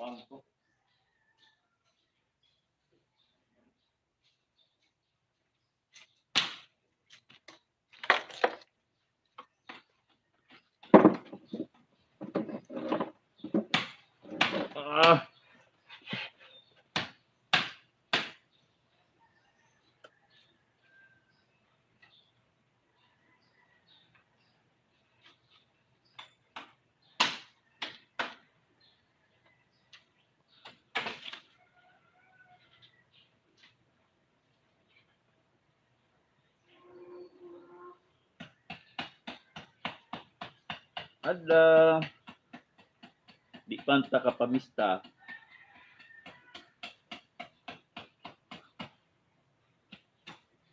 Bangko. Ah. Ada di panta kapamista.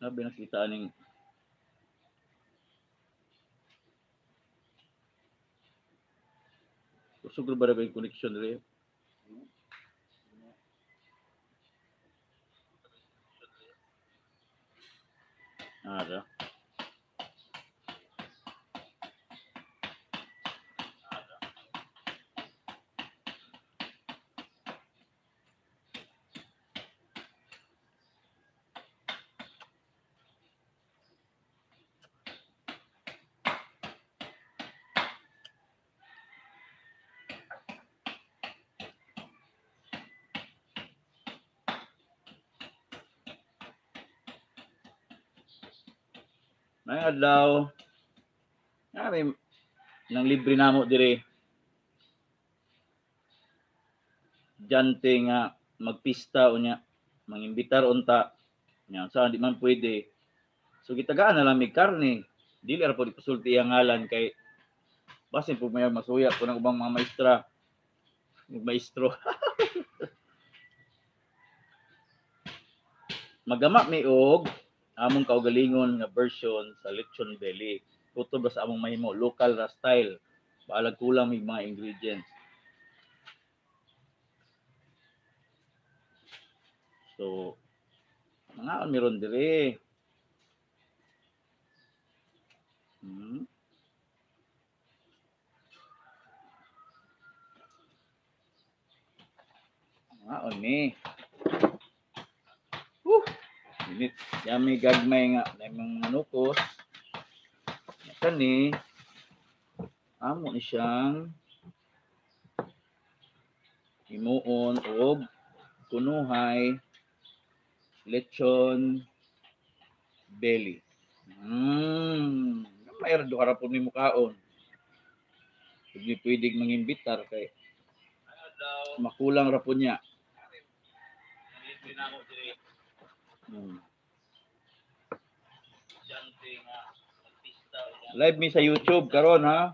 Sabi nakita ning usog ba yung connection diri? Ada. May adlaw. May nang libre namo dire. Jante nga magpista unya, mangimbitar unta. Nya sa di man pwede. So gitagaan na lang mig karne. Dili ra pud ipasulti ang ngalan kay basin pud may masuya ko ng ubang mga maestra. Maestro. Magama mi og among kaugalingon nga version sa lechon belly. Tuto ba sa among mahimo local ra style. Baalag kulang mig mga ingredients. So mga meron dire. Ni. Init. Yami gagmay nga namang manukos. Kani amo ni siyang himuon og kunuhay lechon belly. Mayroon do harapon ni mukaon. Hindi pwedeng mangimbitar kay makulang ra po niya. Live mi sa YouTube karon ha.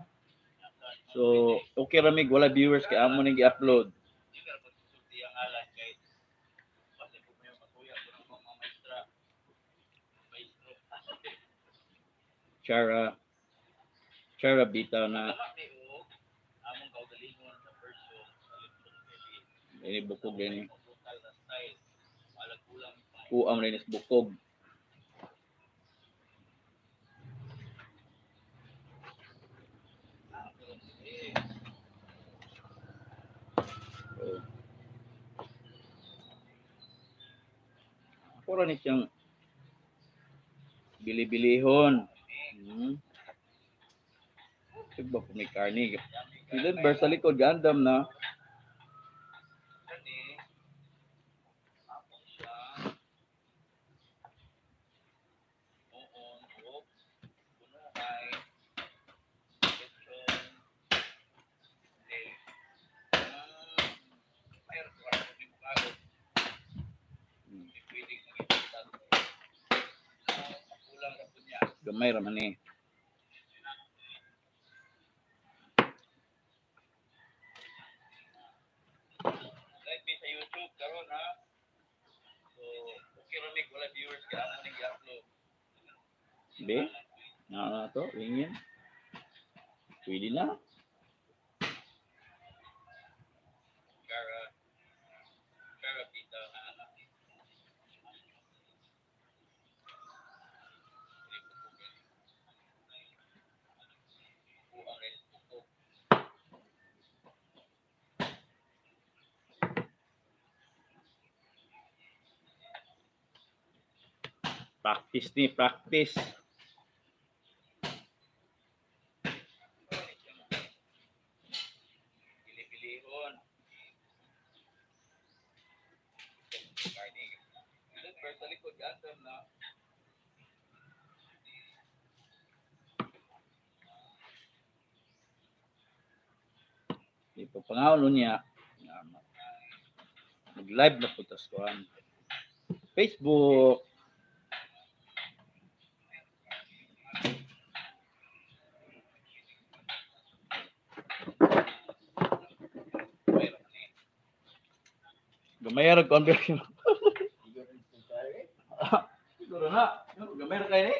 So, okay ra mig wala viewers kay amo ning i-upload. Chara bitaw na ini bukog ini. Kuam rin is bukog. Puro ni siyang bili-bilihon. Iba po may karne. Silver sa likod, gandam na. Gamay raman eh. Live sa YouTube karon ha. So, okay ra mig wala viewers kay amo ning i-upload. Be? Na to, ringin. Pwede na. Kara pita na anak. Practice ni, practice. Pili-pilihon. Sa likod, gasam na. Ipapangawon niya. Mag-live na po tas kuhan. Facebook. Gamay ra conversion. Siguro na. Gamay ra kay ni.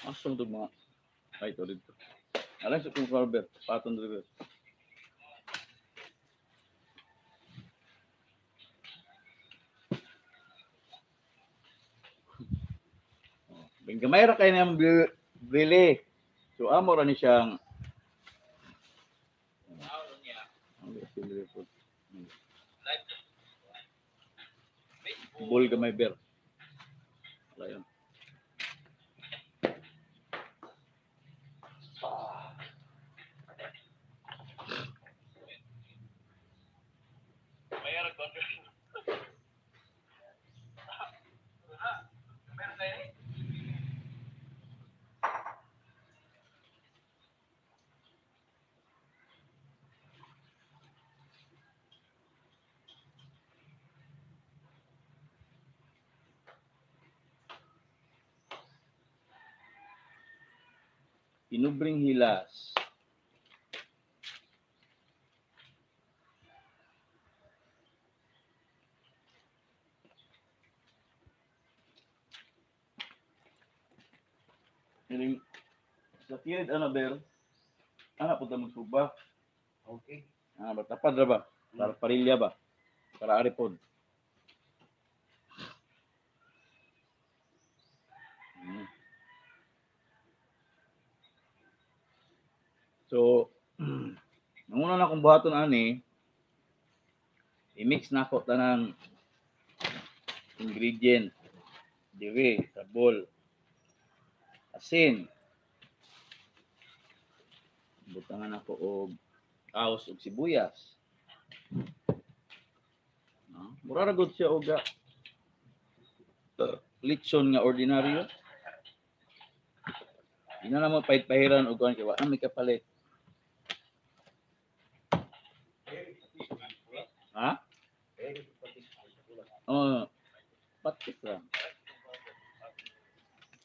Asong to mga ay to dito. Alam sa kung carver, patong dito. Bing gamay ra kay nang bili. So amo ra ni siyang bol gamay ber. Wala yun. Pinubring hilas. Ini sa kilid ano ber? Ana po ta magsuba. Okay. Ah, batapad ra ba? Para parilya ba? Para aripod. So, nanguna na akong buhaton ani, i-mix na ako tanang ingredient. Diri, sabol, asin. Butangan ako og kaos ug sibuyas. No? Mura ra gud siya og lechon nga ordinaryo. Ina na mo pahit-pahiran og kuan kay wa na may kapalit. Ha? Oh, patis lang.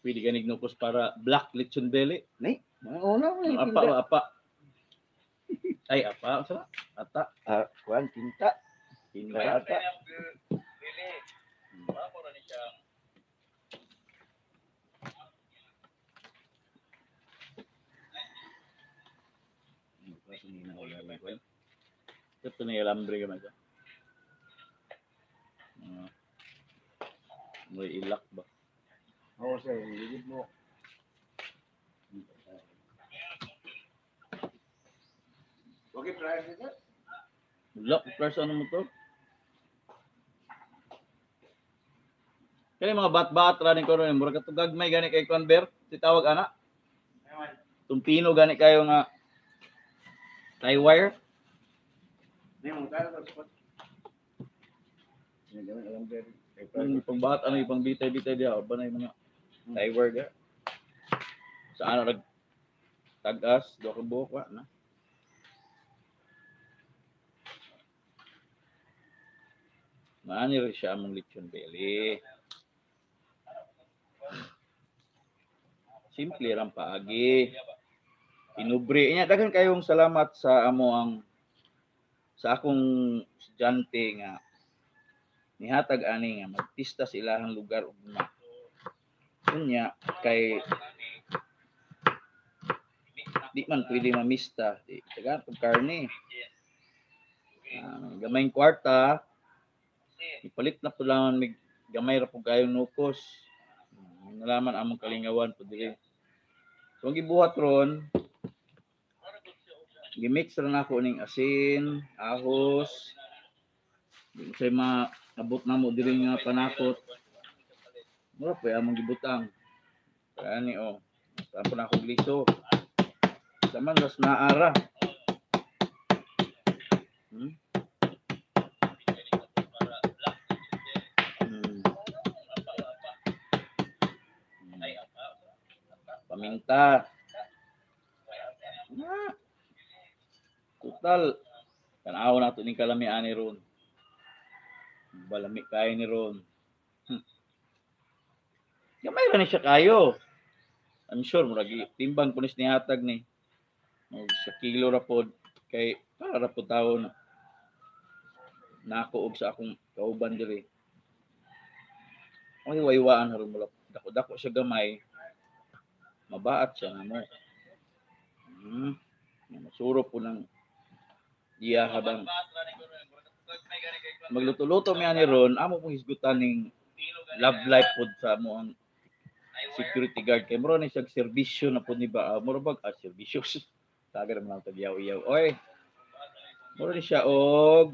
Pwede ka nignukos para black lechon belly. Nay, apa. Ay, apa. Saan? Ata. Kuan tinta. Tinta ata. Ito na alambre ka man siya. May ilak ba? Oo, sir. Iligid mo. Okay, price nito? Ilak, price ano mo to? Kaya mga bat-bat running ko rin. Mura ka ito gagmay gani kay convert. Titawag anak. Tumpino gani kayo nga tie wire. Pang bat ano ipang bitay-bitay dia ba na yung mga tie wire ga. Sa ano nag tagas do ka buhok wa na. Maani rin siya among lechon belly. Simple lang paagi. Inubre niya. Daghan kayong salamat sa amo ang sa akong estudyante nga nihatag ani nga magpista sa ilahang lugar ugma. Unya kay di man pwede mamista, di taga pag karne. Gamayng kwarta, ipalit na po lang mig gamay ra po gayong nukos. Nalaman among kalingawan po diri. So ang gibuhat ron, gimix ra nako ning asin, ahos, di say maabot na mo diri nga panakot. Mura pa among gibutang. Kaya ni tapon na ako gliso. Saman ras naara. Hmm? Paminta. Total tanaw na to ning kalamian ni ron. Balami kay ni ron. Gamay ra ni siya kayo. I'm sure murag timbang punis ni hatag ni. Sa kilo ra pod kay para ra pod tawo na nako og sa akong kauban diri. Ay waywaan haron mula dako-dako siya gamay. Mabaat siya namo. Masuro po ng iya habang magluto-luto mi ani ron, amo pong hisgutan ning love life pod sa mo ang security guard kay moro ni siya serbisyo na pod ni ba moro bag serbisyo taga naman ang tagyaw-yaw oy moro ni siya og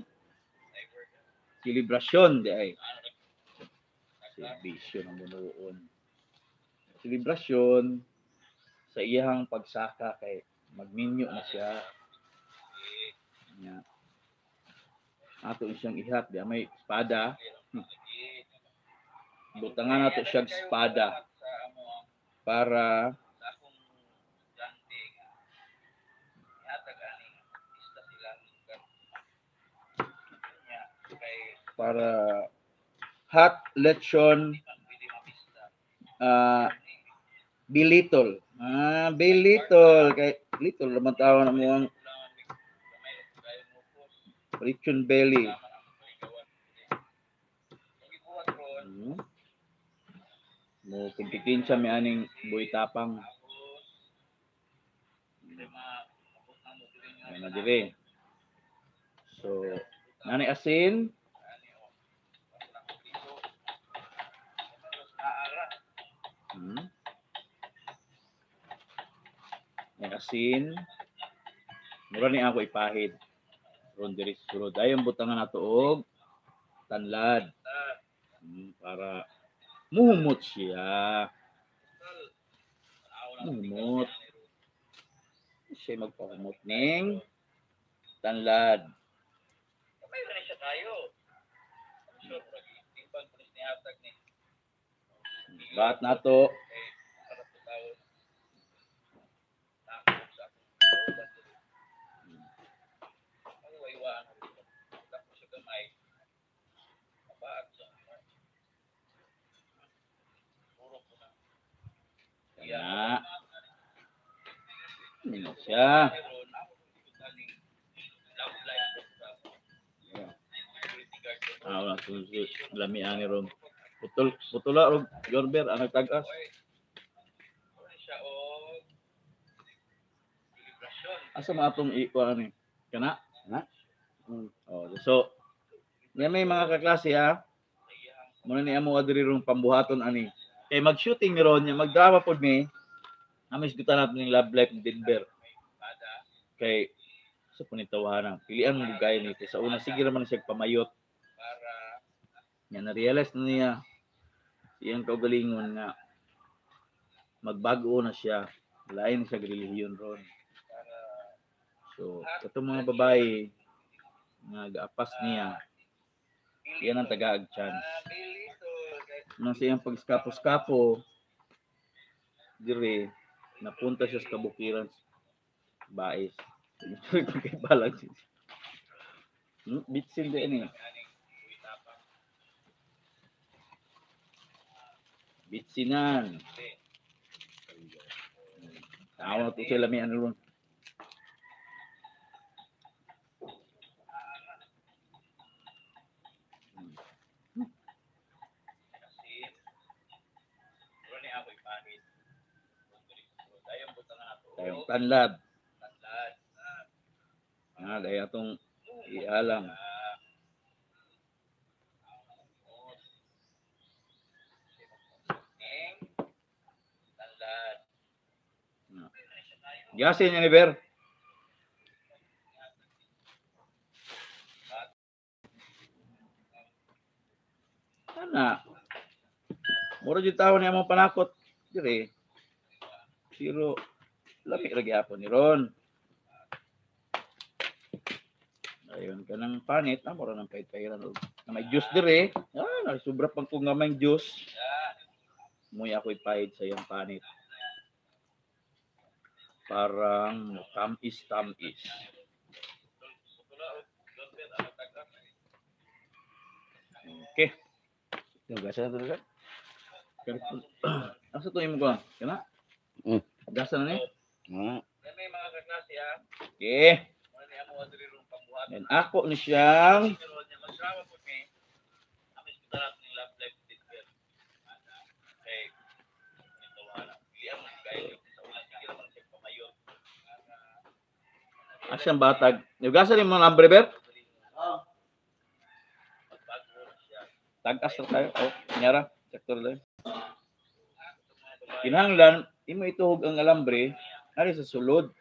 selebrasyon di ay serbisyo na munuon selebrasyon sa iyang pagsaka kay magminyo na siya nya ato siyang ihat di may espada butangan nato siya espada para hot lechon bilitol bilitol kay little naman tawon mo ang lechon belly mo kumpitin sa may aning buhay tapang na dire so nani asin asin mura ni ako ipahid ron diri sulod ayon butangan nato og tanlad para muhumot siya muhumot siya magpahumot ning tanlad kamay na siya tayo ba't nato ya ini siya wala susi lamian ni ron putula og Jorber ang nagtagas asa mo atong ikuha ni kana na so may mga kaklase muna ni amo adiri rong pambuhaton ani kay mag-shooting ni ron nya magdrama pod mi amis gutan natin ning love life ni Denver kay sa punitawahan pilian mo gaya ni sa una sige raman siya pamayot nya na-realize na niya iyang kaugalingon nga magbago na siya lain sa relihiyon ron so katong mga babae nga gaapas niya yan ang tagaag chance nang siyang pagskapo-skapo dire napunta siya sa kabukiran bais kay balag bitsin din bitsinan tawa to sila may ano ron Tanlad. Daya atong ialang. Gasin niya ni Ber. Ana. Mura jud tawo niya mo panakot dire. Pero lami ra gyapon ni ron. Ayun kanang panit na mura nang pait-pairan og may juice dire. Sobra pang kung nga may juice. Muy ako'y pahit sa iyang panit. Parang tamis-tamis. Okay. Yung gasa na talaga. Asa to imo ko? Kana? Gasa na ni? Okay. And ako ni siyang asyang batag. Nugasan ni mo lambre ber? Tagas na tayo. Nyara. Sektor lang. Kinahanglan, imo ituhog ang alambre, ari sa sulod.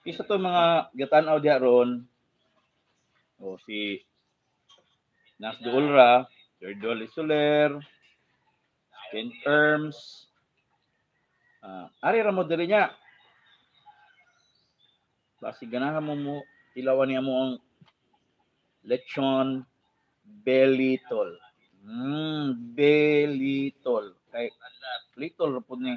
Isa to mga gatan-aw diha ron. O si Nasdo Ulra, Sir Dolly Soler, Ken Terms. Ari ra mo diri niya. Basi ganahan mo ilawan niya mo ang lechon belly-tol. Belly-tol. Kay little ra pud ni.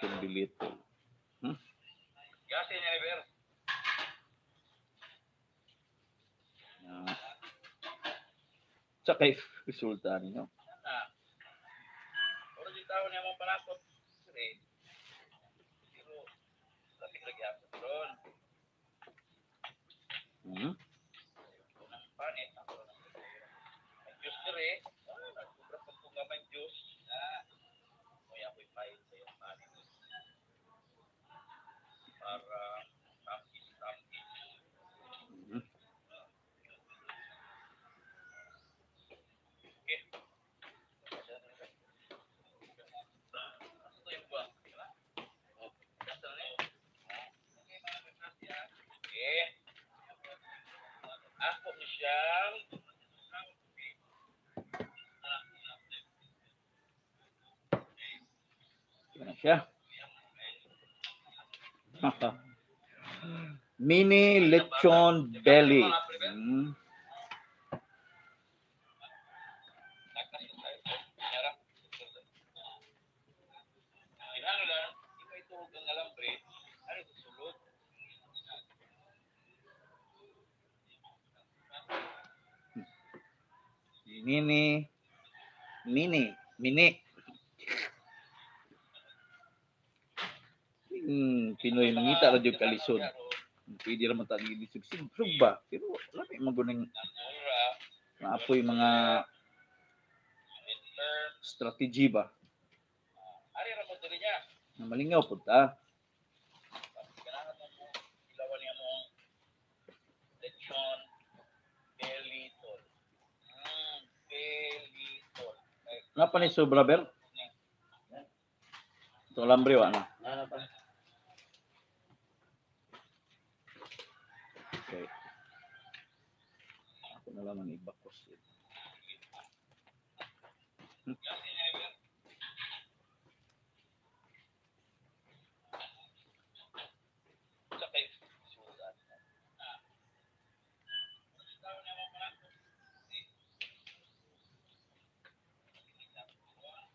Belly-tol. Gasin niya ni Ber. Sa kay resulta ninyo. Oro di tawo niya mo panakot. Pero lagi lagi ako ron. Unang panit ako na. Juice dire. Sobra pang kungamay juice. Moy ako'y pahit sa iyang panit. Para tamis-tamis. Ako ni siyang siya. Mini lechon belly. Mini. Pinoy mangita ra jud kalisod. Pwede ra man ta gilisog sugba, pero lami maguning maapoy mga strategy ba. Ari ra mo diri niya. Malingaw pud ta. Ganahan mo ilawan niya mo lechon belly-tol. Belly-tol. Napa ni sobra ber? Ito lambre wa na. Okay. Ako na lang ang ibakos.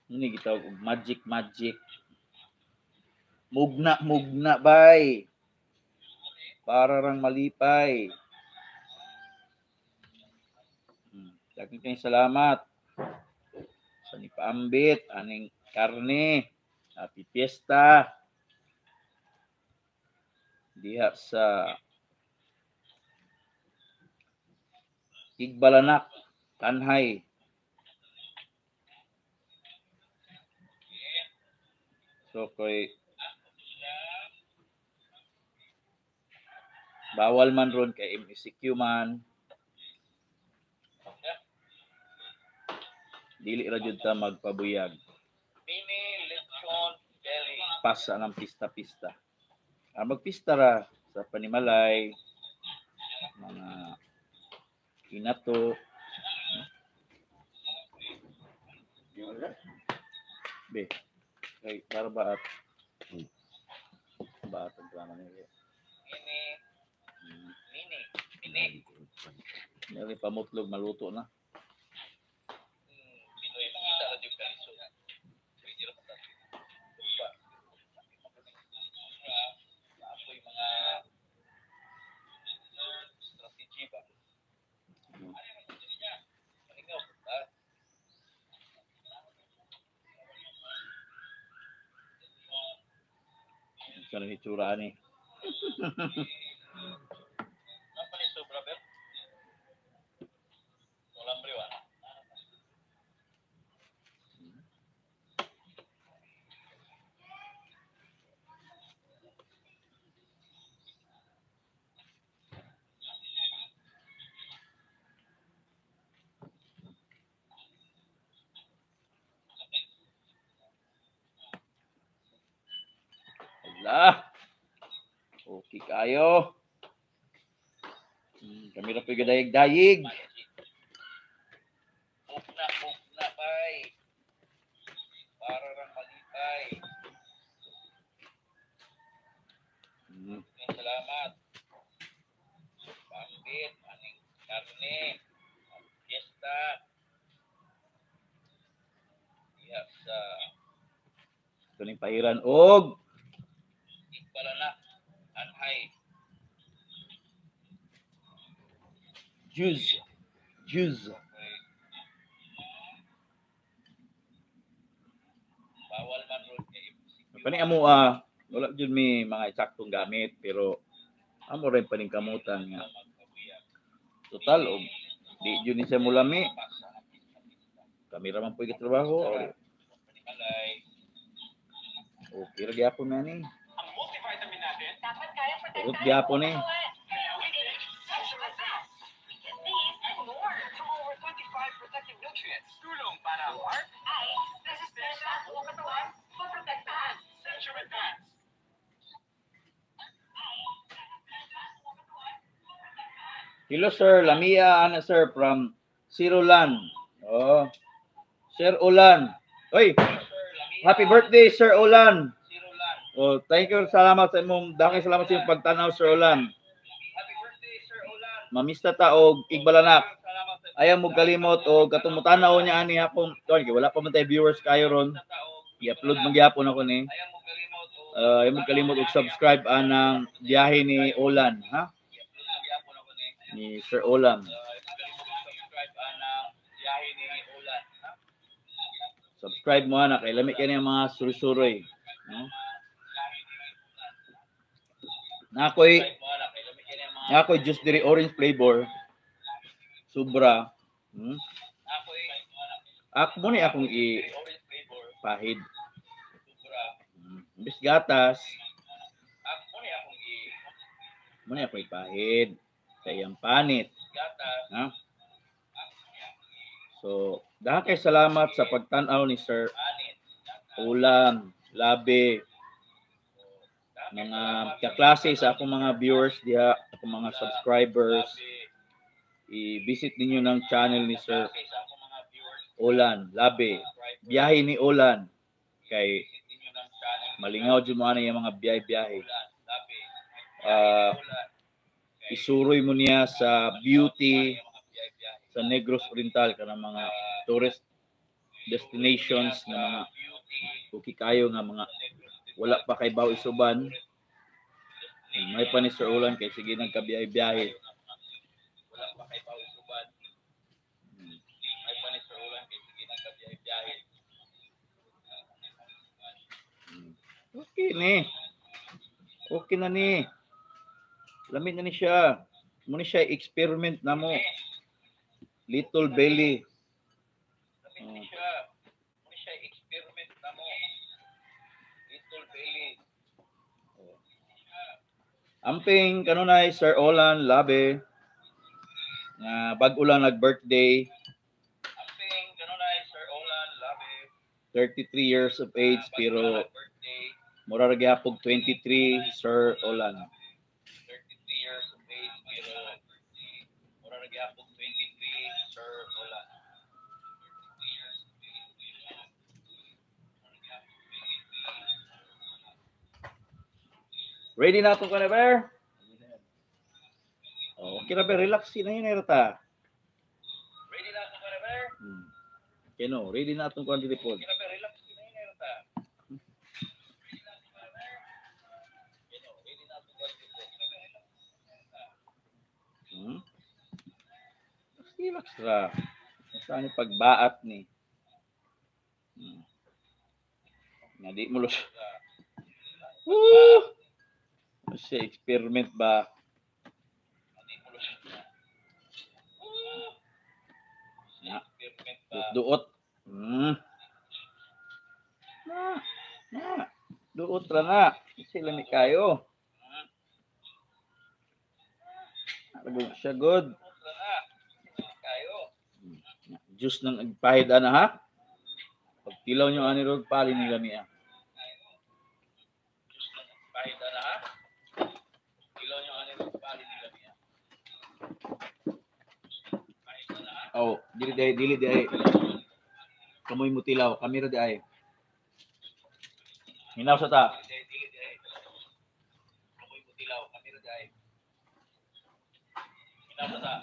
Ini gitawag og magic. Mugna bay. Para rang malipay. Daghang kayong salamat sa nipaambit aning karne. Happy Fiesta diha sa Igbalanak, Tanhay. So kay bawal man ron kay MSQ man. Dili ra jud ta magpabuyag. Mini lechon belly. Pasa ng pista-pista. Magpista ra sa panimalay, mga inato. Be, kay para baat. Baat ang plano niya. Mini. Nari pamutlog, maluto na. Pinoy kita ra jud kaliso. Apoy mga strategy ba? Sa nang itsura ni. Apa ni sobra ber? Walang briwa. Ala. Okay kayo. Kami ra pud dayig-dayig. Ugna bay. Para ra malitay. Salamat. Pambit aning karne. Fiesta. Diha sa tuning pairan og Igbalanak, Tanhay. Juice. Bawal man ron kay Pani amo wala jud mi mga eksaktong gamit pero amo rin paningkamutan nga. Total og di jud ni sa mulami. Kami ra man puy trabaho. Okay ra gyapon na ni. Ang multivitamin natin, dapat kaya Urot gyapon ni. over 25 protective nutrients. Tulong para ang heart, eyes, resistensya at buong katawan, maprotektahan. Central Advance. Hello sir, Lamia ana sir from Sirulan. Oh. Sir Ulan. Oy. Happy birthday Sir Ulan. Oh, thank you. Salamat sa imong dakay salamat sa imong pagtanaw Sir Ulan. Happy birthday Sir Ulan. Mamista ta og Igbalanak. Ayaw mo kalimot og katong mutanaw niya ani hapon. Kay wala pa man tay viewers kayo ron. I-upload magyapon ako ni. Ayaw mo kalimot og subscribe anang biyahe ni Ulan, ha? Ni Sir Ulan. Subscribe mo na kay lami kani mga suri-suroy, no? Nakoy juice diri orange flavor. Sobra. Ako mo ni akong pahid. Bis gatas. Mo ni ako ipahid sa iyang panit. Ha? So, dahil kay salamat sa pagtanaw ni Sir Ulan, Labi, mga kaklase sa akong mga viewers diha, akong mga subscribers. I-visit ninyo ng channel ni Sir Ulan, Labi. Biyahe ni Ulan. Kay malingaw dyan mo na yung mga biyahe-biyahe. Isuroy mo niya sa beauty sa Negros Oriental kanang mga tourist destinations na mga okay kayo nga mga wala pa kay Baw Isuban. May pa ni Sir Ulan kay sige nagkabiyahe-biyahe. Wala pa kay Baw Isuban. Okay ni. Okay na ni. Lamit na ni siya. Muna siya experiment na mo. Little belly. Lamit ni siya. Muna siya experiment na mo. Little belly. Amping kanunay Sir Olan Labe nga bag-o lang nag-birthday, Amping kanunay Sir Olan Labe. 33 years of age pero Birthday. mura ra gyapon 23 Sir Olan. 33 years of age pero mura ra gyapon 23 Sir Olan. 33 years of age pero mura ra gyapon 23. Ready na to ka na, Bear? Okay na, Bear. Relax na yun, Erta. Ready na ako para Bear? Okay, no. Ready na itong kwan dito po. Okay na Bear, relax na yun Erta. Relax ra. Saan yung pagbaat ni? Nga di mo los. Woo! Siya experiment ba? Na. Duot. Na. Duot ra na. Sila ni kayo. Good siya, good. Juice ng agpahid na ha. Pag tilaw nyo ani rog pali nila niya. Juice ng agpahid na ha. Tilaw nyo ani rog pali nila niya. Oh, dili di. Kamoy mo tilaw, kamera di ay. Hinaw sa ta. Kamoy mo tilaw, kamera di ay. Hinaw sa ta.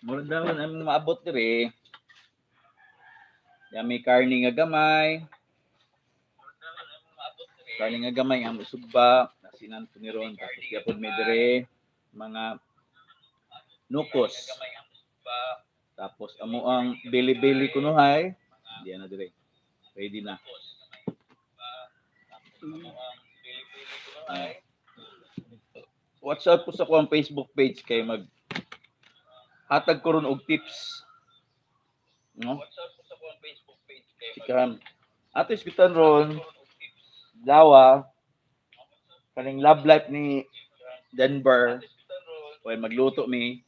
Mura daw ang maabot diri. Ya may karni nga gamay. Karni nga gamay ang musugba, nasinan po ni ron tapos yapon may diri mga nukos. Tapos amo ang bili-bili kunuhay. Diyan na dire. Ready na. Watch out po sa kuang Facebook page kay mag hatag ko ron og tips. No? Sikan. Ato isbitan ron dawa kaning love life ni Denver. Oy magluto mi.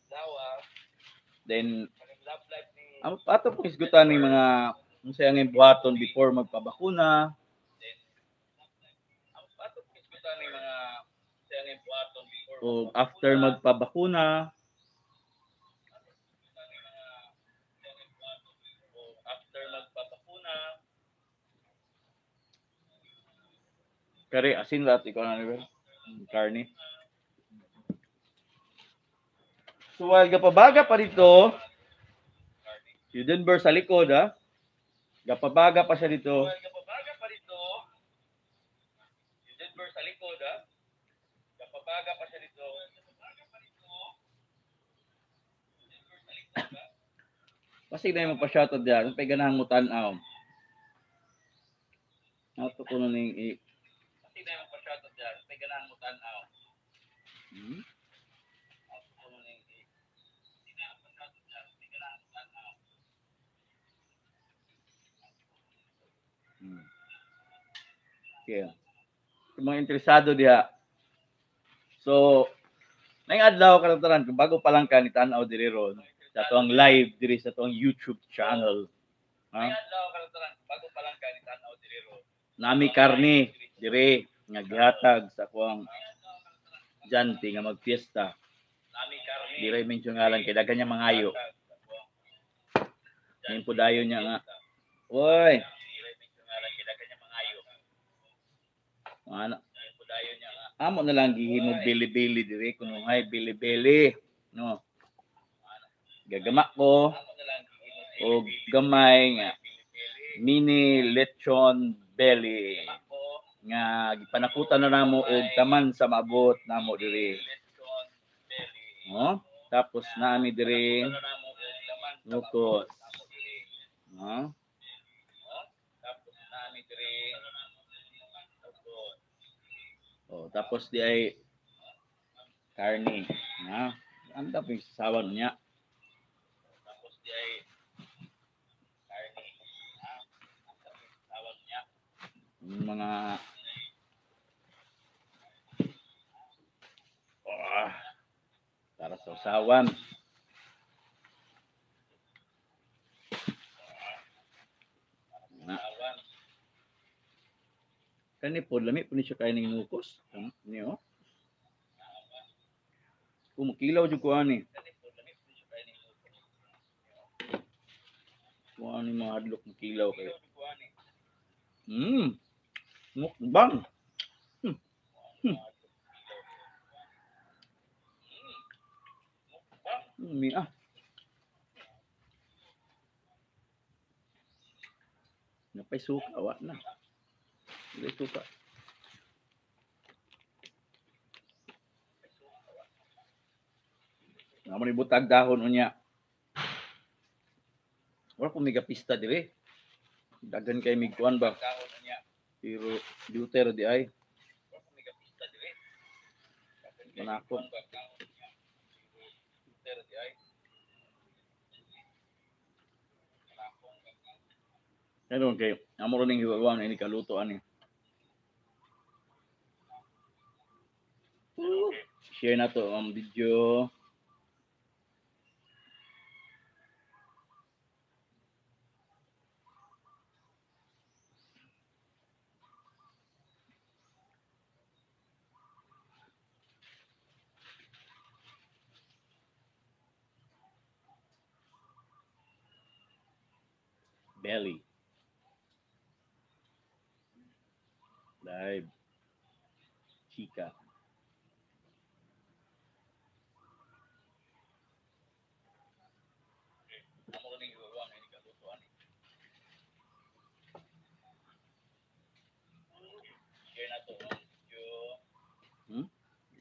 Then ang ato pong isgutan ni mga unsay ang buhaton before magpabakuna. O after magpabakuna. Kari asin lahat ikaw na nivel. Karni. So while gapabaga pa dito, si Denver sa likod ha. Gapabaga pa siya dito. Gapabaga pa dito. Si Denver sa likod ha. Gapabaga pa siya dito. Kasi na yung magpa-shoutout dyan. Pay ganahang mo tanaw. Ato ko na ning Kasi na yung magpa-shoutout dyan. Pay ganahang mo tanaw. Okay. Yung mga interesado diha. So, nang adlaw ka lang kung bago pa lang ka ni tanaw diri ron sa tuang live diri sa tuang YouTube channel. Nang adlaw ka lang bago pa lang ka ni tanaw diri ron. Nami karni diri nga gihatag sa kuang janti nga magpiesta. Nami karni. Diri mention ngalan kay daghan niya mangayo. Ngayon po dayon niya nga. Oy. Ano? Amo na lang gihimo bili-bili diri kuno hay bili-bili, no. gagama ko o gamay nga mini lechon belly nga gipanakutan na namo og taman sa maabot namo diri. No? Tapos naami diri nukos. No? Oh, tapos di ay karne. Na, ang tapos sasawan niya. Tapos di ay karne. Sasawan niya. Yung mga para sa usawan. Kani po, lami po ni siya kain ng nukos. Niyo? Kumukilaw dyan ko ani. Kung ano yung mga hadlok mukilaw kayo. Mukbang. Mia. Napay suka, wa na. Napay suka. Naman ni butag dahon unya. Wala po megapista dire. Dagan kay migkuan ba? Pero diutero di ay. Wala po megapista dire. Manako. Diutero di ay. Pero kay amo ning hiwawan ini kaluto ani. Share na to ang video. Belly. Live. Chica.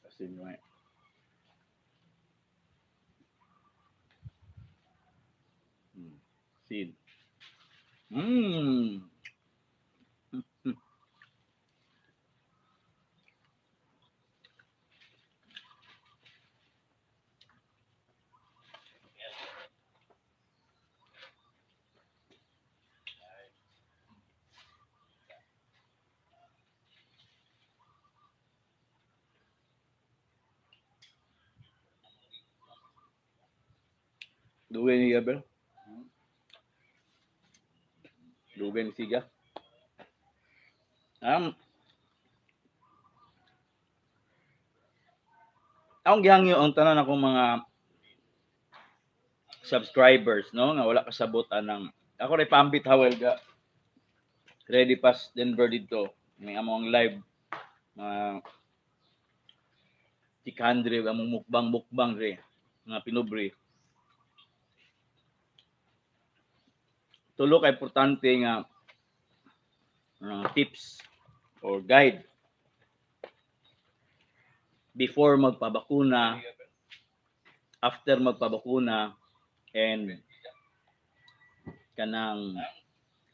Kasi nyo eh. Seed. Dugay ni Gabriel. Dugay ni Siga. Akong gihangyo ang tanan akong mga subscribers, no, nga wala kasabutan ng ako ray pambit hawel ga ready pass Denver dito may among live tikandre among mukbang re nga pinubre tulo ka importante nga tips or guide before magpabakuna, after magpabakuna, and kanang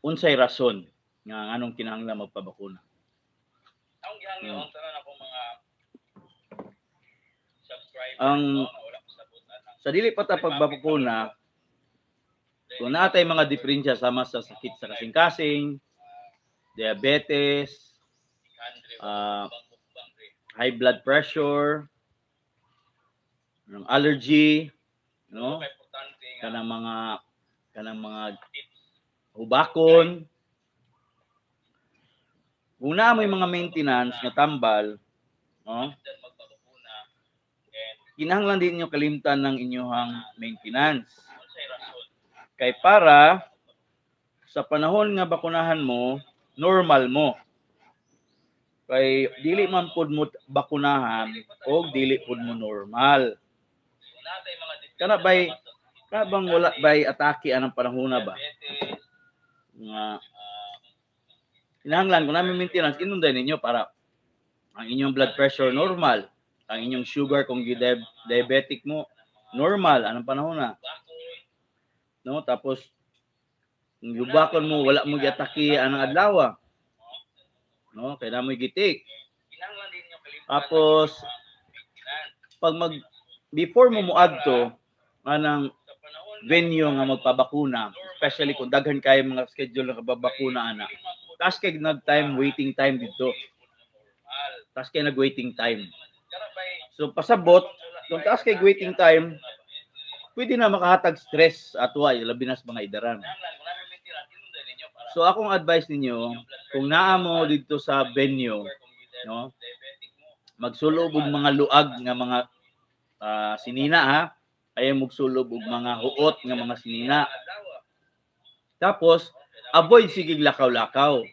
unsay rason nga anong kinahanglan magpabakuna. Ang gihangyo ang tanan ako mga subscribers sa dili pa ta pagbabakuna kung natay mga diferensya sama sa sakit sa kasing-kasing, diabetes, high blood pressure, allergy, no? Kanang mga hubakon. Kung na may mga maintenance nga tambal, no? Kinahanglan din niyo kalimtan ng inyong maintenance. Kay para sa panahon nga bakunahan mo, normal mo. Kay dili man pud mo bakunahan o dili pud mo normal. Kabang wala ba'y atake anang panahon na ba? Nga kinahanglan kung namin maintenance inunday ninyo para ang inyong blood pressure normal, ang inyong sugar kung diabetic mo normal anong panahon na. No, tapos yung yubakon mo wala mo giatake anang adlaw. No, kaya na mo gitik. Tapos pag before mo muadto anang venue nga magpabakuna, especially kung daghan kayo mga schedule na kababakuna ana. Taas kay waiting time dito. Taas kay nag-waiting time. So pasabot, kung taas kay waiting time, pwede na makahatag stress atwa labi na sa mga idaran. So akong advice ninyo, kung naa mo dito sa venue, no, magsulob og mga luag nga mga sinina ha, ayaw magsulob og mga huot nga mga sinina. Tapos avoid sige lakaw-lakaw.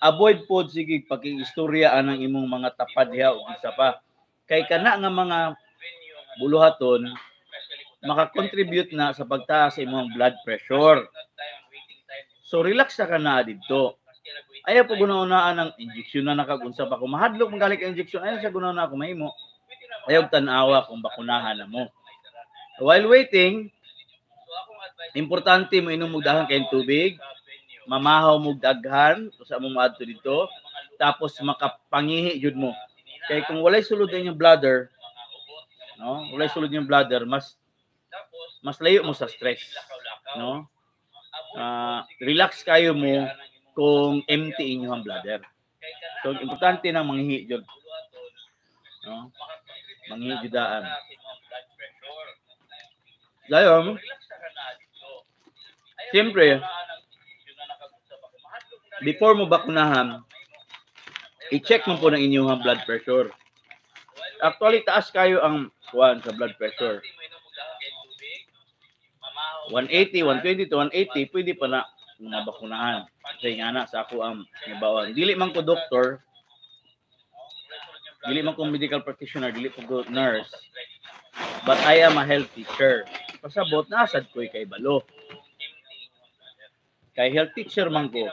Avoid pod sige pag-istorya anang imong mga tapad diha ug isa pa. Kay kana nga mga buluhaton maka-contribute na sa pagtaas sa imong blood pressure. So relax na ka na dito. Ayaw po guna-unaan ng injection na nakagunsa pa. Kung mahadlok mong galing ang injection, ayaw siya guna-una kung mahimo. Ayaw tanawa kung bakunahan na mo. While waiting, importante mo inom mo dahang kayong tubig, mamahaw mo daghan, sa mo maadto dito, tapos makapangihi jud mo. Kaya kung walay sulod na inyong bladder, no? Walay sulod yung bladder, mas layo mo sa stress, no? Relax kayo mo kung empty inyong bladder. So importante na manghihi jud, no? Manghihi judaan. Dayon, siyempre, before mo bakunahan, i-check mo po ng inyong blood pressure. Actually, taas kayo ang sa blood pressure. 180, 120 to 180, pwede pa na mabakunahan. Kasi nga na, sa ako ang nabawan. Dili man ko doktor, dili man ko medical practitioner, dili ko nurse, but I am a health teacher. Pasabot, nasad ko'y kay balo. Kay health teacher man ko.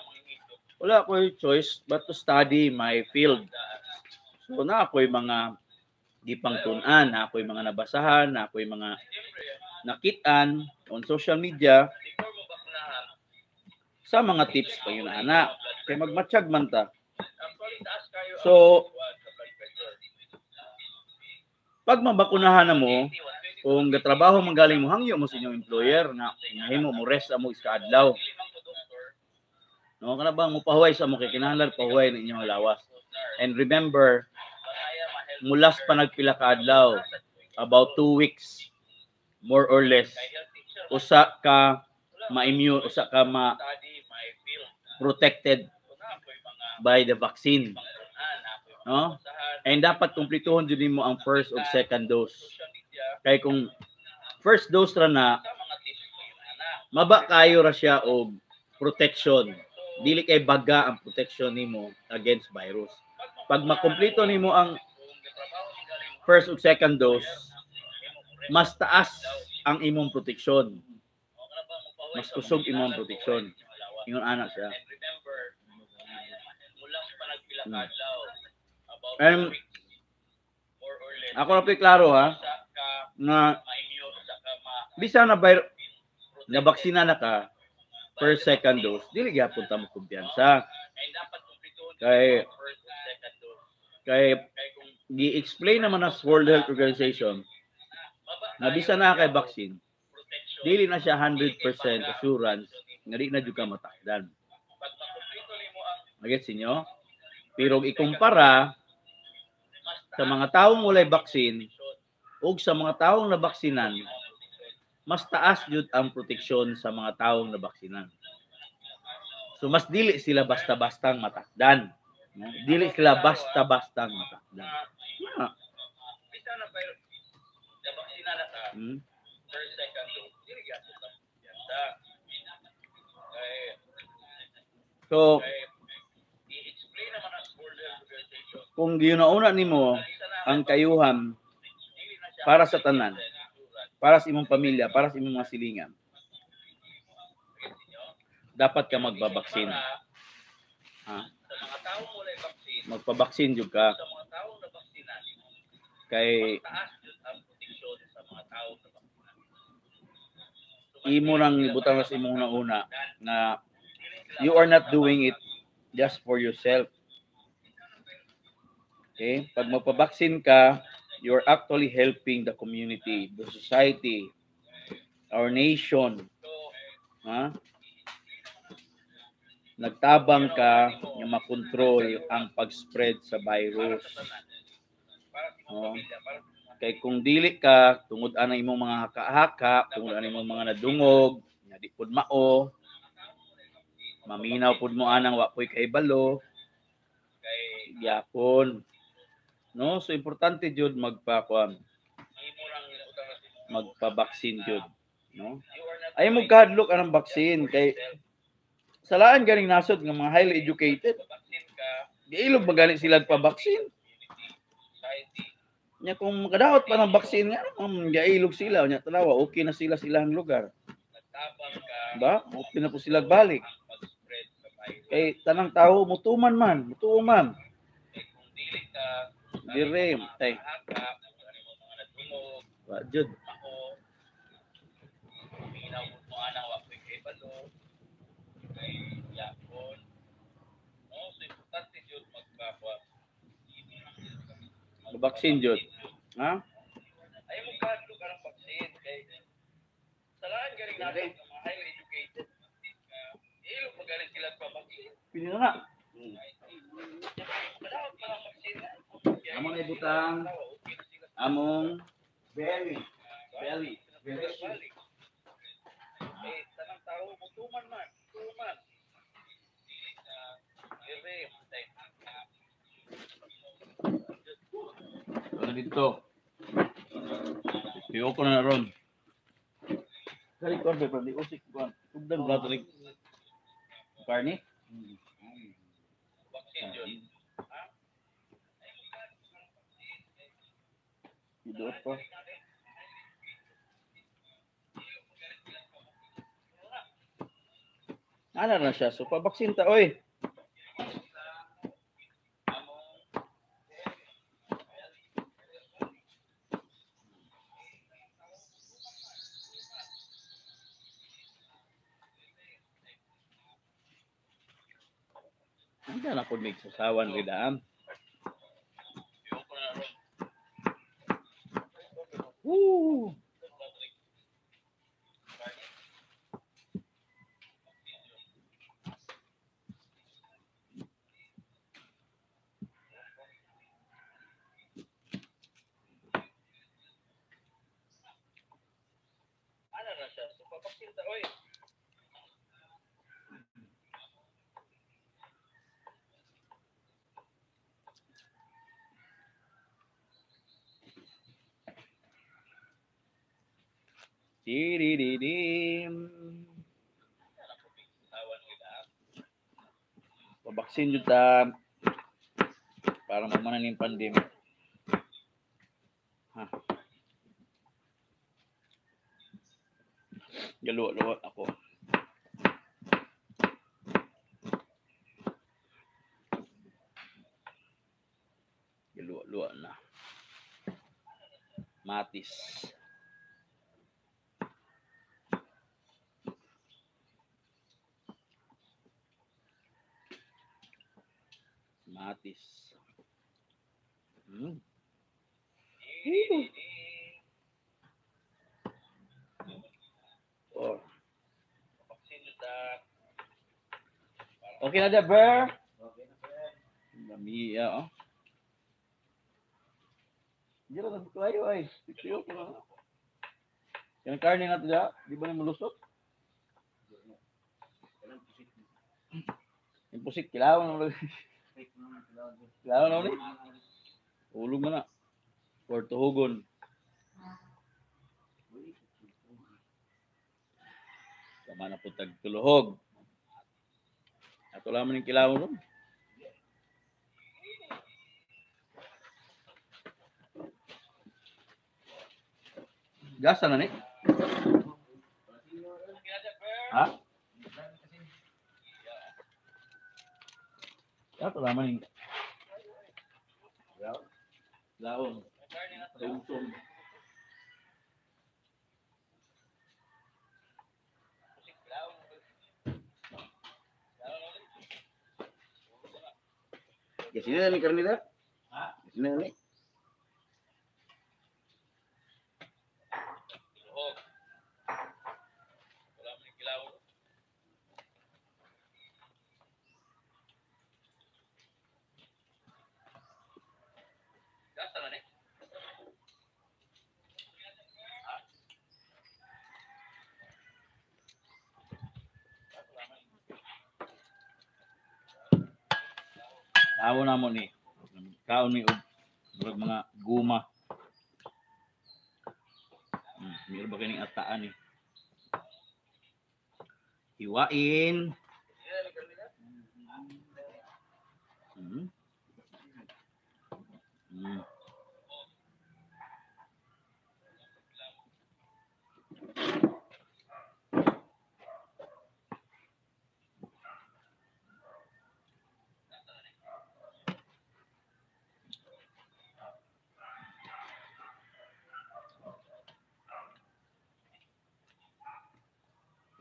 Wala ko'y choice but to study my field. So na ako'y mga gipangtun-an, na ako'y mga nabasahan, na ako'y mga nakitaan on social media sa mga tips pa yun na. Kaya magmatsyag man ta. So, pag mabakunahan na mo, kung gatrabaho manggaling mo, hangyo mo sa inyong employer na himo mo rest amo iska adlaw. No, kana bang mo pahuway sa mo kay kinahanglan pahuway ng inyong lawas. And remember, mulas pa nagpila ka adlaw, about 2 weeks more or less. Usa ka ma-immune, usa ka protected by the vaccine. No? And dapat kumplituhon jud mo ang first o second dose. Kay kung first dose ra na, maba kayo ra siya og protection. Dili kay baga ang protection nimo against virus. Pag makumpleto nimo ang first o second dose, mas taas ang imong protection. Mas kusog imong protection. Ingon anak siya. And ako na klaro ha, na bisa na baksina na ka first second dose, dili gyapon ta mo kumpiyansa. Kay gi-explain naman ng World Health Organization na bisa na kay vaccine, dili na siya 100% assurance nga di na jud ka matakdan. Magets niyo? Pero ikumpara sa mga taong walay vaccine ug sa mga taong nabaksinan, mas taas jud ang proteksyon sa mga taong nabaksinan. So mas dili sila basta-bastang matakdan. No? Dili sila basta-bastang matakdan. So, kung ginauna nimo ang kayuhan para sa tanan, para sa imong pamilya, para sa imong mga silingan. Dapat ka magbabaksin. Ha? Sa mga tao mo na vaccine, Magpabaksin jud ka sa mga tao na baksinan, kay taas yun ang proteksyon sa mga tao na baksinan. imo nang ibutang sa imong una na you are not doing it just for yourself. Okay? Pag magpabaksin ka, you're actually helping the community, the society, our nation. Ha? Nagtabang ka na makontrol ang pag-spread sa virus. Oh. Kay kung dili ka tungod ana imong mga haka-haka, tungod ana imong mga nadungog, nga di pud mao, maminaw pud mo anang wa koy kahibalo, kay gyapon. No, so importante jud magpabaksin jud, no? Ay mo kahadlok anang baksin kay salaan ganing nasod nga mga highly educated. Giilog ba gani sila pabaksin? Nya kung makadawat pa ng baksin nga, giilog sila nya tanawa okay na sila silang lugar. Ba? Okay na po sila balik. Kay tanang tao mutuman man. Dire, tay. Wa jud. Baksin jud. Ha? Ay mo kadto ka ng vaccine kay salaan galing natin ng mga highly educated. Ilog magaling sila pa vaccine. Pili na. Dapat pa ng vaccine. Among ibutang among belly. Eh, tanang tao mutuman man. Tuman. Ano dito? Tiyo ko na ron. Kali ko ba di usik ko. Tugdang ba tulig? Karni? Vaccine yun. Ito pa. Ano na siya? So, pabaksin ta, oy. Hindi na po may sasawan rin daan. Woo! Ano na siya? So, vaccine ta, oy. Dirididim. Pabaksin jud ta para mamanan yung pandemic. Ha. Galuwa-luwa ako. Galuwa-luwa na. Matis. Oh. Okay na da, Ber? Dami, oh. Hindi na nagkayo, ay. Pitiyo ko lang. Yan karne na ito, di ba na malusot? Yung pusik, kilawan na ulit. Kilawan na ulit. Ulog mo na. Or tuhugon. Tama na po tagtuluhog. Ato lamang yung kilawan ron. Gasa na ni. Ha? Ito naman yung laon. Tungtong. Ya sini nih karena dah. Ha? Sini nih. Ilhog. Wala mo kilaw. Gasa na ni. Tawon na mo ni. Kaon ni og mga guma. Meron ba kaning ataan ni? Hiwain. Hmm. Hmm.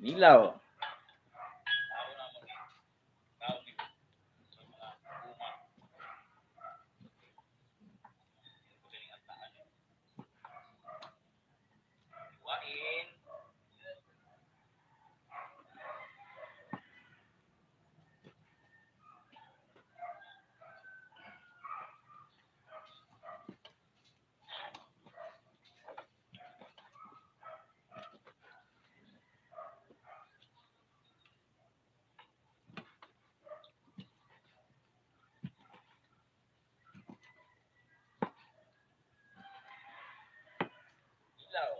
Nilaw. Tao na mo ni. Tao ni. Sa mga guma. Kuning ataan. Wain. Ilaw.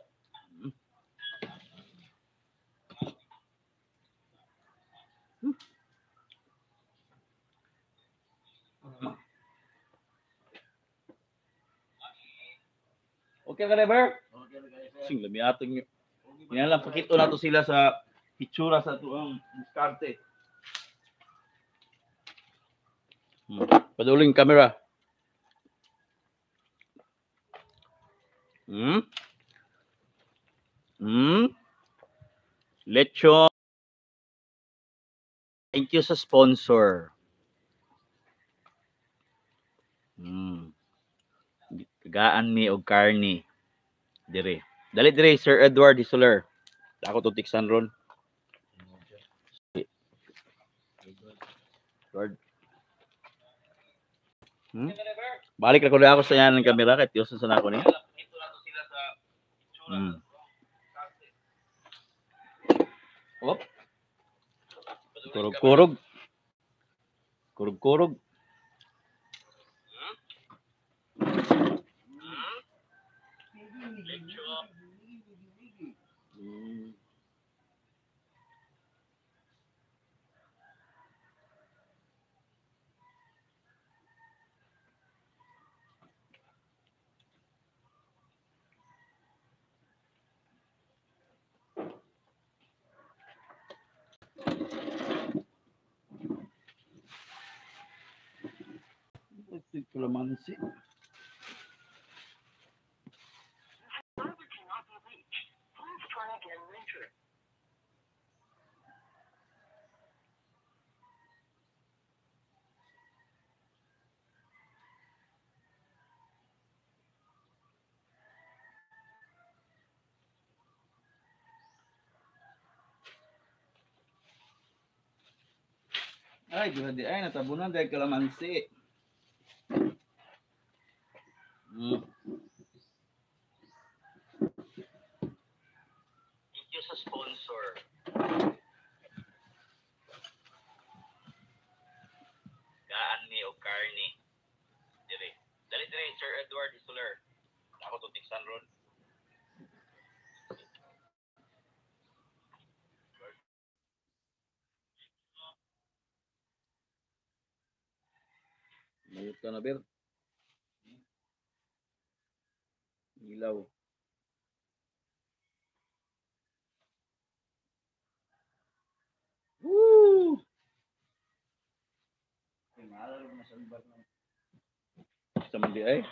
Okay ka never? Sing lami atong yun. Yan lang pakito nato sila sa itsura sa tuang diskarte. Paduling camera. Hmm? Hmm? Lechon. Thank you sa sponsor. Kagaan mi og karni. Dire. Dali dire Sir Edward Hisoler. Ako to tiksan ron. Edward. Balik ako na ako sa yan ng kamera kahit Diyos sa nako ni. Pakito nato sila sa itsura. Op. Kurog-kurog. Kurog-kurog. Ito kalamansi. Ay, di ay natabunan dahil kalamansi. Thank you sa sponsor. Gaan ni og karni. Dire. Dali dire Sir Edward Hisoler. Ako to tiksan ron. Mayot ka na, Ber. Ilaw. Sa mandi ay.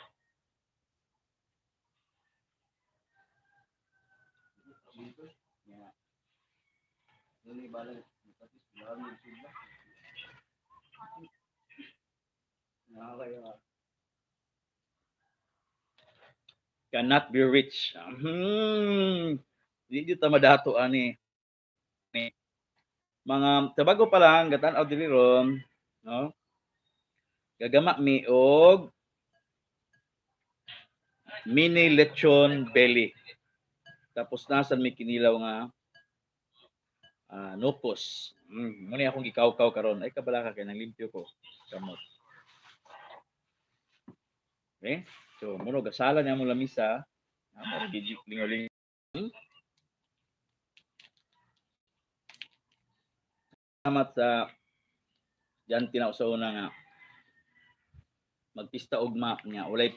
Cannot be rich. Di ta madato ani. Mga tabago pa lang gatan-aw diri ron, no? Gagama mi og mini lechon belly. Tapos nasan may kinilaw nga nopos. Muna akong gikaw-kaw karon. Ay kabala ka kay nang limpyo ko. Kamot. Okay? So, muna gasala niya mo lamisa. Amo gijik lingoling. Salamat sa diyan tinausauna nga magpista ugma niya ulay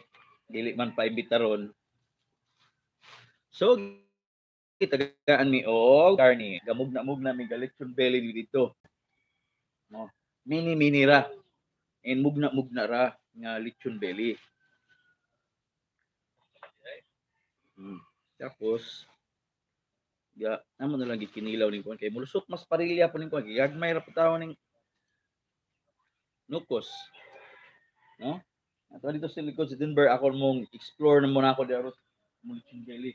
dili man paimbitaron. So itagaan mi og karni gamugna mi lechon belly dito. No. Mini ra. And mugna ra nga lechon belly. Tapos amo na lang gikinilaw ning kuan kay mulusot mas parilya pa ning kuan gagmay ra pataw ning nukos. No? Ato dito sa likod sa Denver ako mong explore na muna ako dito mong lechon belly.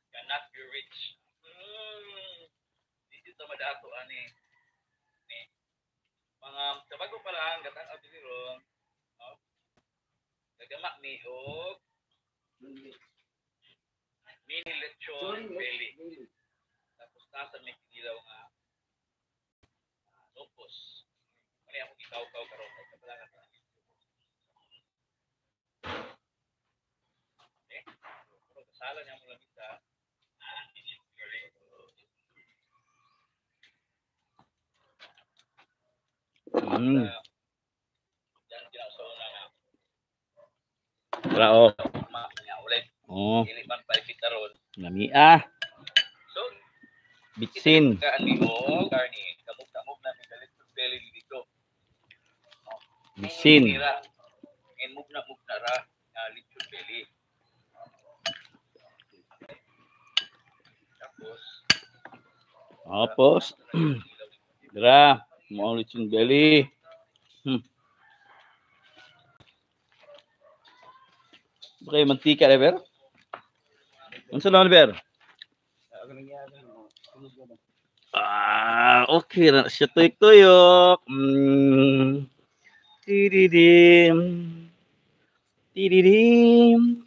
Cannot be rich. Dito ta madato ani. Mga tabago pa lang gatan-aw diri ron. No? Gagama mi og mini lechon belly. Tapos nasa may kinilaw nga nopos. Muna akong gikaw-kaw karon. Ay kabala ka. Okay? Pero kasala niya mo lang isa. Diyan kinausauna nga. Rao. Niya ulit. Oh, Dili man paipitaron. namia. So, Bitsin. kaan mi og karni. Kamug na mi lechon belly dito. Bitsin. And mugna ra lechon belly. Tapos dira mo lechon belly. Okay, mantika na ber. Unsa naman ber? Okay na siya tuyok-tuyok. Tididim. Tididim.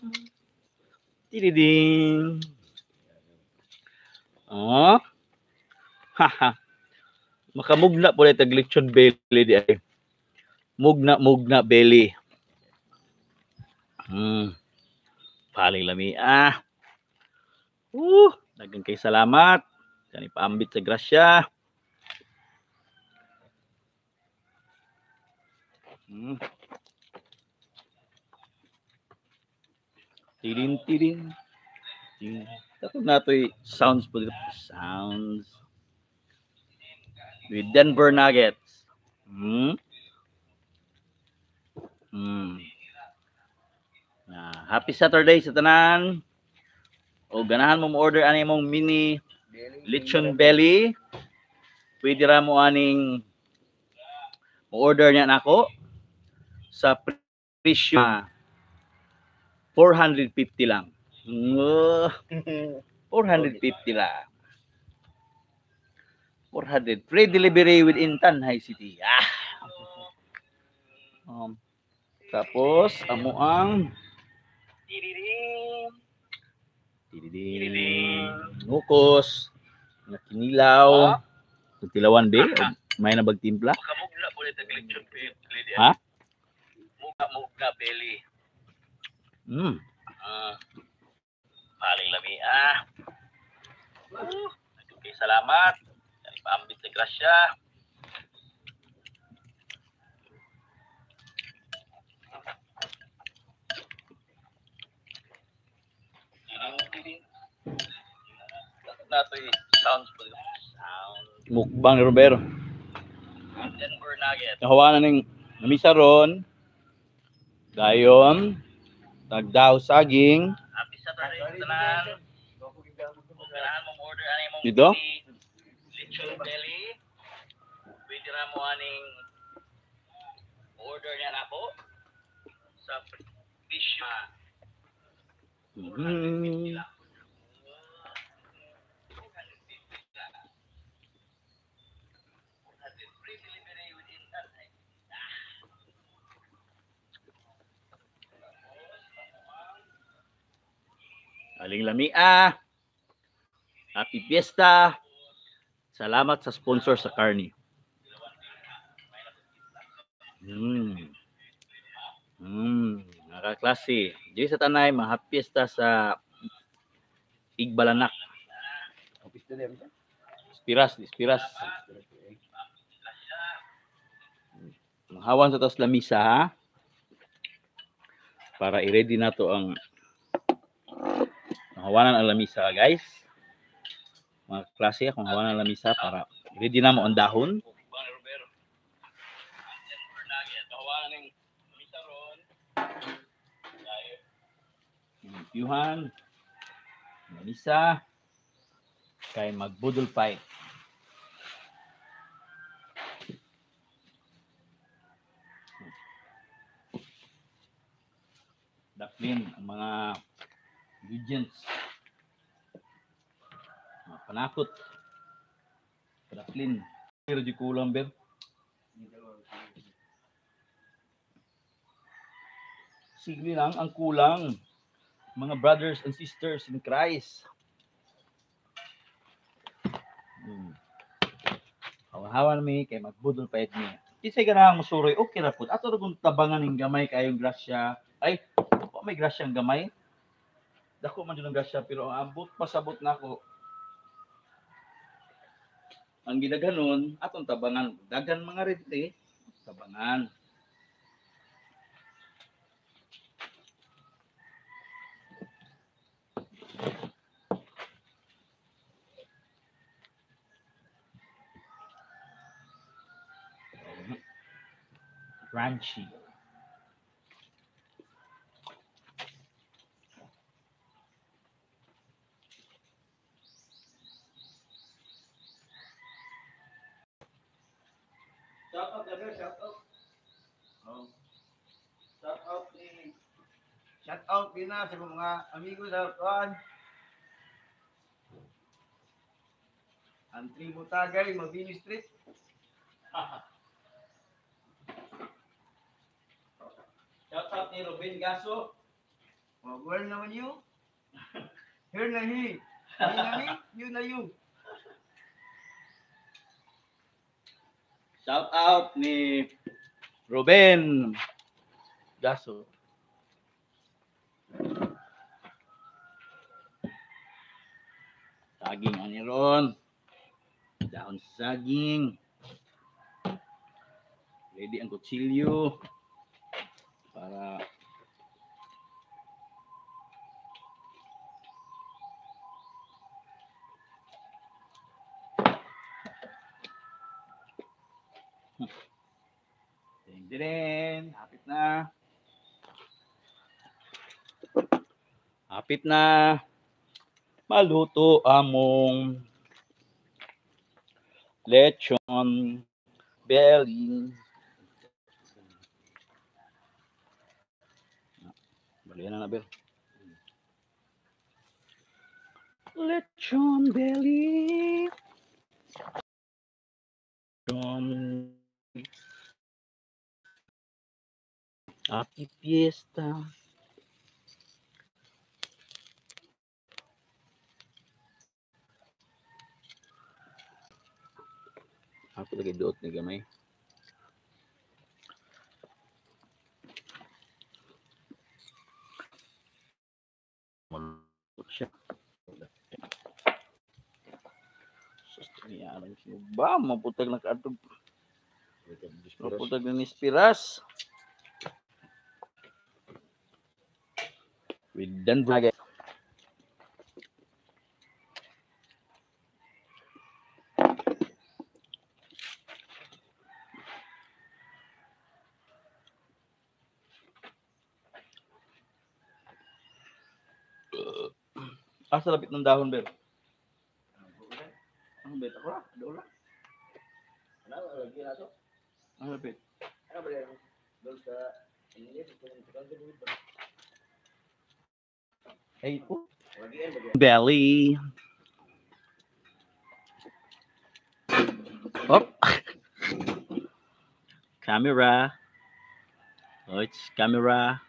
Tididim. Oh. Haha. Makamugna po tag lechon belly di ay. Mugna belly. Paling lami. Daghang kay salamat. Kani paambit sa grasya. Tidin. Tapos natoy sounds po dito. Sounds. With Denver Nuggets. Happy Saturday sa tanan. O ganahan mo order ani mong mini lechon belly. Pwede ra mo aning order niya nako sa presyo 450 lang. 450 lang. 400 free delivery within Tanhay City. Tapos amo ang nukos nga kinilaw tilawan be may nabag timpla Makamugna po tag lechon belly. ha Mugna belly. Paling lami. Okay, salamat. Kani paambit sa grasya. Natoy sounds po. mukbang ni Robero Denver Nuggets. nahawanan ning namisa ron Dayon, tagdaw saging. Happy Saturday sa tanan. Kung kailangan mong order ano mong Dito? lechon belly, pwede na mo aning order niya na po sa fish Mm. free delivery within that. Aling lamia. Happy Fiesta. Salamat sa sponsor sa Carney. Nakaklase. Di sa tanay, mga happy fiesta sa Igbalanak. Spiras. Mahawan sa tos lamisa ha. Para i-ready na to ang mahawanan ang lamisa guys. Mga klase kung mahawanan ang lamisa para i-ready na mo ang dahon. Yuhan, lamisa, kay magbudol fight. Daplin ang mga ingredients. Mga panakot. Daplin. Pero di kulang ber. Sige lang ang kulang. Mga brothers and sisters in Christ. Hawa-hawa na mi kay magbudol fight mi. Kisay ganang musuroy okay ra pud. Ato ra kung tabangan ning gamay kayong grasya. Ay, may grasyang gamay. Dako man jud ang grasya pero ang abot pasabot nako. Ang gidaghanon atong tabangan dagan mga rente tabangan. Crunchy. Shout out there, shout out. Oh. Shout out din na sa mga amigo sa kuan. Ang Tribo Tagay, Mabini Street. Shout out ni Ruben Gaso. Well naman you. Here na he. He na he, you na you. Shout out ni Ruben Gaso. Saging ani ron. Daon sa saging. Ready ang kutsilyo para din. Hapit na. Maluto among lechon belly. Balian na Bel. Lechon belly. Happy Fiesta. Ako lagi doot ni gamay. Malutog siya. Sustriyaran siya. Ba, maputag na kaatog. Maputag na nispiras. With Dan Braga. Asa lapit ng dahon, Ber? Ang bet ako ra, do lang. Ano, lagi na to? Ang lapit. Ano ba yan? Doon sa English, ito yung tukang gabi ba? Ay po. Lagi yan ba yan? Belly. Op. Camera. Oh, it's camera.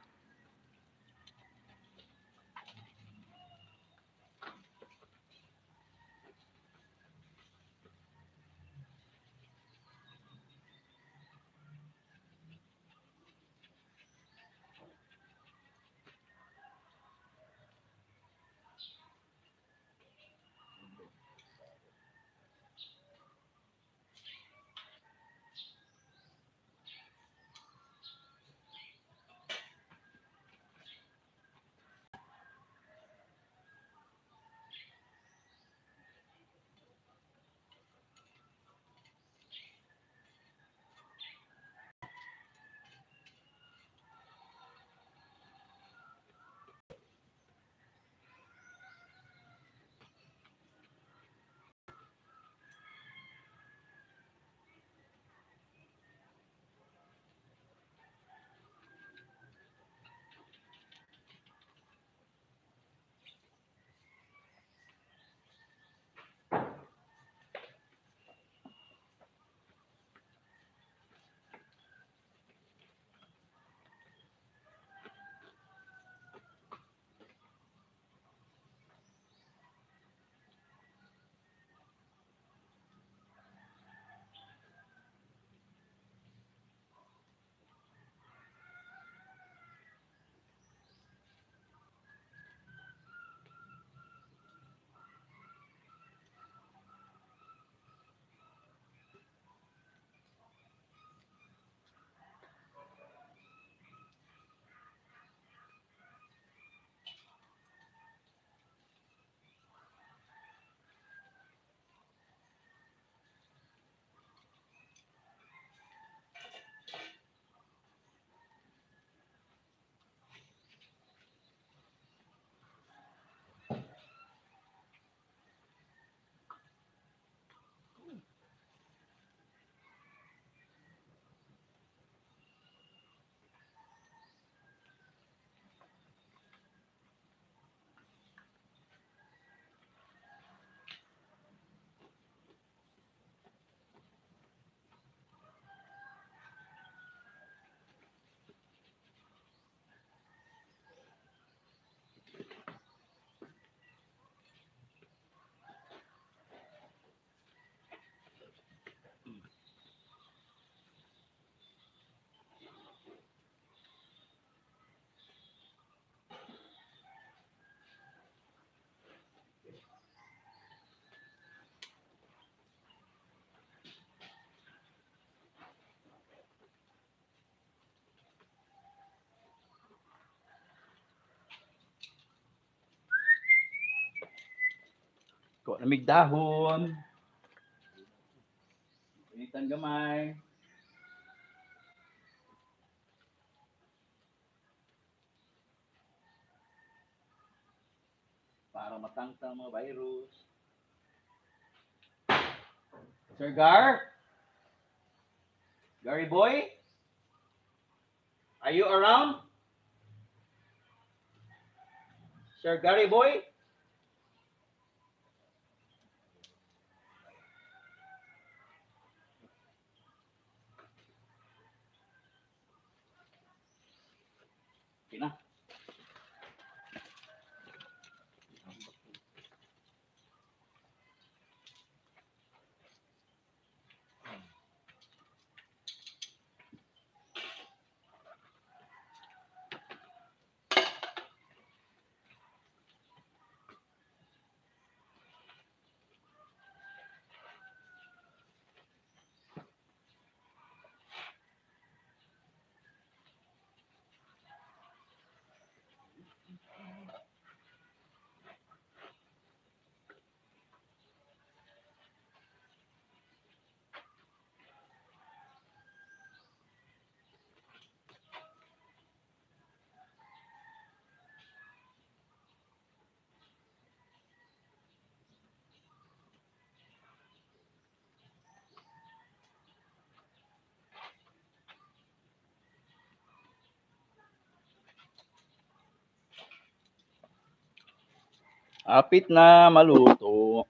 Ko namig dahon. Initan gamay. Para matangtang mga virus. Sir Gar? Gary boy? Are you around? Sir Gary boy? Okay na. Apit na maluto.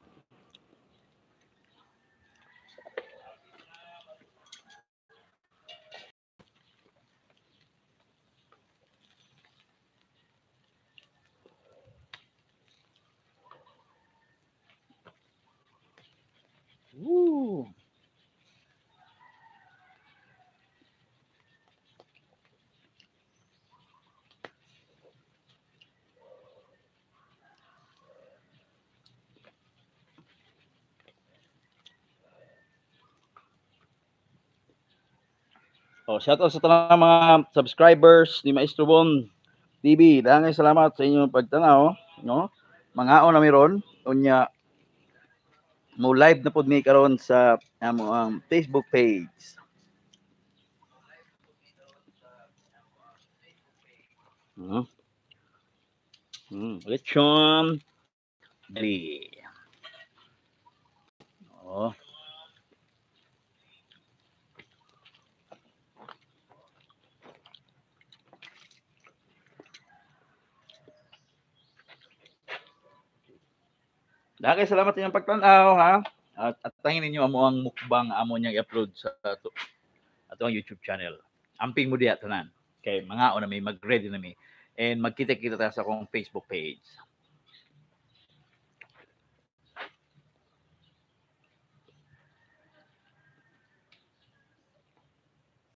Woo. Oh, shout out sa tanang mga subscribers ni Maestro Bon TV. Dangay salamat sa inyong pagtanaw, no? Mangaon na meron unya mo live na pud mi karon sa amo Facebook page. Lechon belly. Oh. Dagay salamat sa inyong pagtanaw ha. At tangin ninyo amo ang mukbang amo niyang i-upload sa atong YouTube channel. Amping mo diya tanan. Kay mga na may mag-ready na mi. And magkita-kita ta sa akong Facebook page.